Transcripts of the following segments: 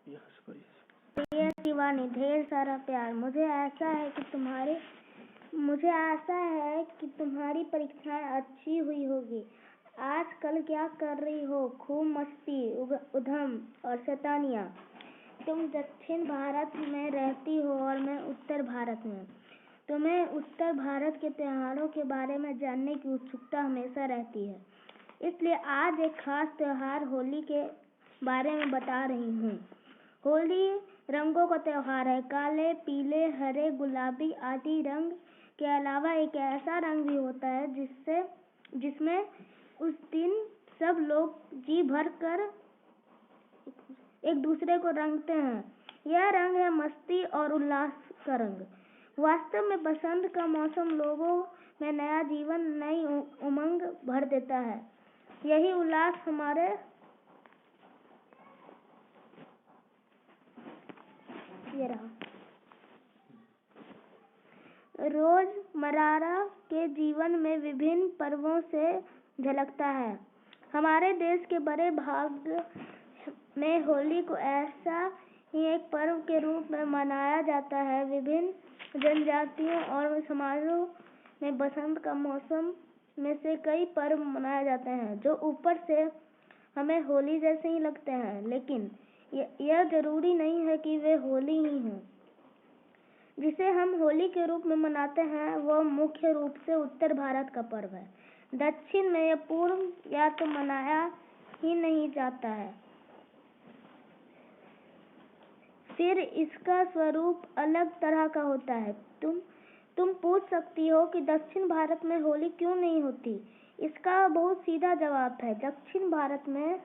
प्रिय शिवानी, ढेर सारा प्यार। मुझे आशा है कि तुम्हारी परीक्षाएं अच्छी हुई होगी। आजकल क्या कर रही हो? खूब मस्ती, उधम और शैतानियाँ। तुम दक्षिण भारत में रहती हो और मैं उत्तर भारत में। तुम्हें उत्तर भारत के त्योहारों के बारे में जानने की उत्सुकता हमेशा रहती है, इसलिए आज एक खास त्योहार होली के बारे में बता रही हूँ। होली रंगों का त्योहार है। काले, पीले, हरे, गुलाबी आदि रंग के अलावा एक ऐसा रंग भी होता है जिसमें उस दिन सब लोग जी भर कर एक दूसरे को रंगते हैं। यह रंग है मस्ती और उल्लास का रंग। वास्तव में बसंत का मौसम लोगों में नया जीवन, नई उमंग भर देता है। यही उल्लास हमारे रोजमर्रा के जीवन में विभिन्न पर्वों से झलकता है। हमारे देश के बड़े भाग में होली को ऐसा ही एक पर्व के रूप में मनाया जाता है। विभिन्न जनजातियों और समाजों में बसंत का मौसम में से कई पर्व मनाए जाते हैं जो ऊपर से हमें होली जैसे ही लगते हैं, लेकिन यह जरूरी नहीं है कि वे होली ही हों। जिसे हम होली के रूप में मनाते हैं वह मुख्य रूप से उत्तर भारत का पर्व है। दक्षिण में यह पूर्व या तो मनाया ही नहीं जाता है, फिर इसका स्वरूप अलग तरह का होता है। तुम पूछ सकती हो कि दक्षिण भारत में होली क्यों नहीं होती? इसका बहुत सीधा जवाब है। दक्षिण भारत में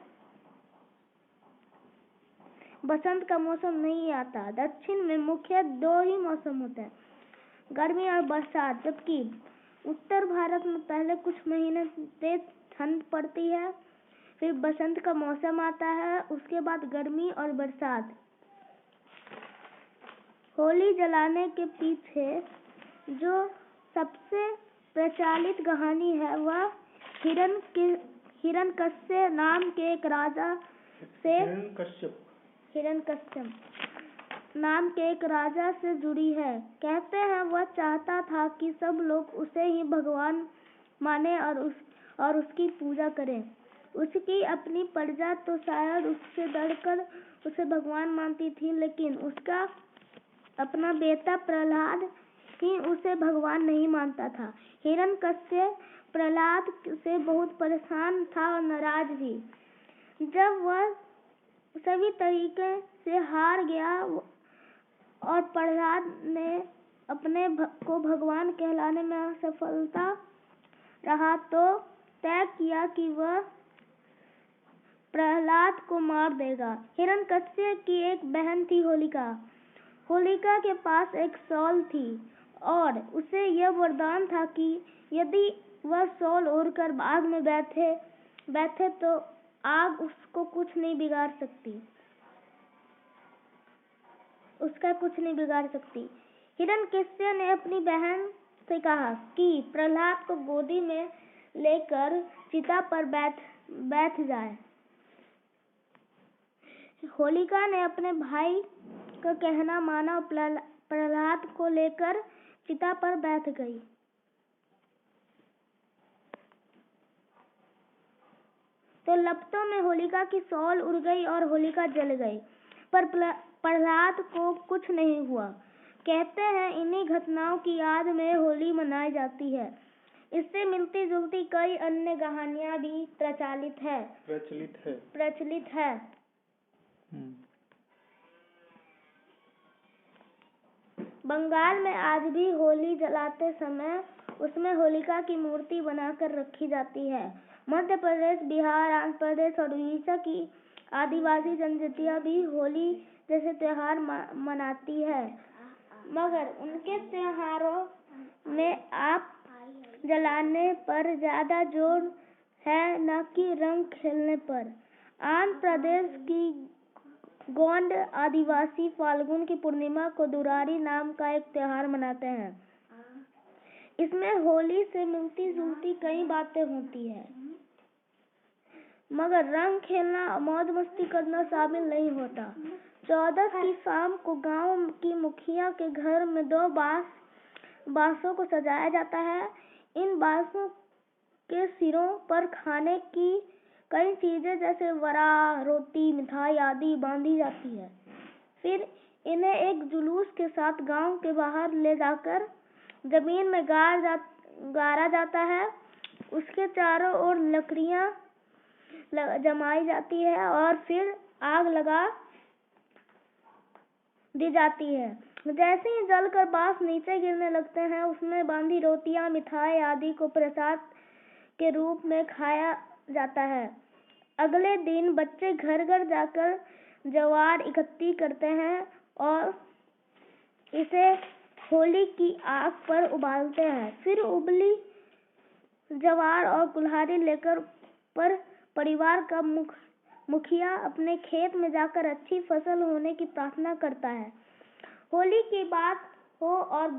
बसंत का मौसम नहीं आता। दक्षिण में मुख्य दो ही मौसम होते हैं, गर्मी और बरसात। जबकि उत्तर भारत में पहले कुछ महीने तेज ठंड पड़ती है, फिर बसंत का मौसम आता है, उसके बाद गर्मी और बरसात। होली जलाने के पीछे जो सबसे प्रचलित कहानी है वह हिरण्यकश्यप नाम के एक राजा से जुड़ी है। कहते हैं वह चाहता था कि सब लोग उसे ही भगवान माने और उसकी पूजा करें। उसकी अपनी प्रजा तो शायद उससे डरकर उसे भगवान मानती थी, लेकिन उसका अपना बेटा प्रहलाद ही उसे भगवान नहीं मानता था। हिरण्यकश्यप प्रहलाद से बहुत परेशान था और नाराज भी। जब वह सभी तरीके से हार गया और प्रहलाद ने अपने को भगवान कहलाने में असफलता रहा, तो तय किया कि वह प्रहलाद को मार देगा। हिरण्यकश्यप की एक बहन थी, होलिका के पास एक शॉल थी और उसे यह वरदान था कि यदि वह शॉल ओढ़कर आग में बैठे तो आग उसका कुछ नहीं बिगाड़ सकती। हिरण्यकश्यप ने अपनी बहन से कहा कि प्रहलाद को गोदी में लेकर चिता पर बैठ जाए। होलिका ने अपने भाई का कहना माना और प्रहलाद को लेकर चिता पर बैठ गई। तो लपटों में होलिका की शॉल उड़ गई और होलिका जल गई, पर प्रहलाद को कुछ नहीं हुआ। कहते हैं इन्हीं घटनाओं की याद में होली मनाई जाती है। इससे मिलती जुलती कई अन्य कहानियां भी प्रचलित है। बंगाल में आज भी होली जलाते समय उसमें होलिका की मूर्ति बनाकर रखी जाती है। मध्य प्रदेश, बिहार, आंध्र प्रदेश और उड़ीसा की आदिवासी जनजातियां भी होली जैसे त्योहार मनाती है, मगर उनके त्योहारों में आग जलाने पर ज्यादा जोर है, न कि रंग खेलने पर। आंध्र प्रदेश की गोंड आदिवासी फाल्गुन की पूर्णिमा को दुरारी नाम का एक त्योहार मनाते हैं। इसमें होली से मिलती जुलती कई बातें होती है, मगर रंग खेलना, मौज मस्ती करना शामिल नहीं होता। 14 की शाम को गांव की मुखिया के घर में 2 बांसों को सजाया जाता है। इन बांसों के सिरों पर खाने की कई चीजें जैसे वड़ा, रोटी, मिठाई आदि बांधी जाती है। फिर इन्हें एक जुलूस के साथ गांव के बाहर ले जाकर जमीन में गाड़ा जाता है। उसके चारों ओर लकड़ियां जमाई जाती है और फिर आग लगा दी जाती है। जैसे ही जलकर बांस नीचे गिरने लगते हैं, उसमें बांधी रोटियां, मिठाई आदि को प्रसाद के रूप में खाया जाता है। अगले दिन बच्चे घर घर जाकर ज्वार इकट्ठी करते हैं और इसे होली की आग पर उबालते हैं। फिर उबली ज्वार और कुल्हाड़ी लेकर परिवार का मुखिया अपने खेत में जाकर अच्छी फसल होने की प्रार्थना करता है। होली की बात हो और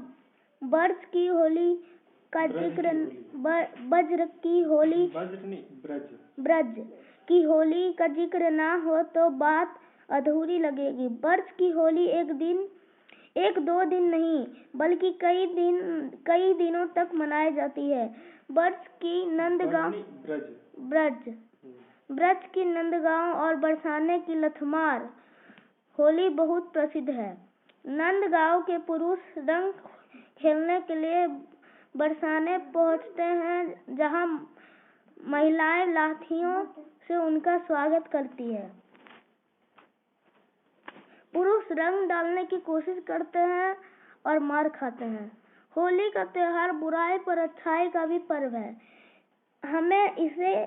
ब्रज की होली का जिक्र ना हो तो बात अधूरी लगेगी। ब्रज की होली एक दो दिन नहीं बल्कि कई दिनों तक मनाई जाती है। ब्रज की नंदगांव और बरसाने की लठमार होली बहुत प्रसिद्ध है। नंदगांव के पुरुष रंग खेलने के लिए बरसाने पहुंचते हैं, जहां महिलाएं लाठियों से उनका स्वागत करती है। पुरुष रंग डालने की कोशिश करते हैं और मार खाते हैं। होली का त्योहार बुराई पर अच्छाई का भी पर्व है। हमें इसे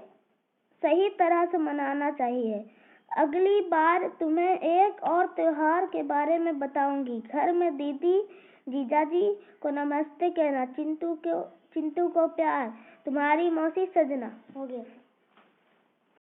सही तरह से मनाना चाहिए। अगली बार तुम्हें एक और त्योहार के बारे में बताऊंगी। घर में दीदी जीजाजी को नमस्ते कहना। चिंटू को प्यार। तुम्हारी मौसी सजना। हो गया।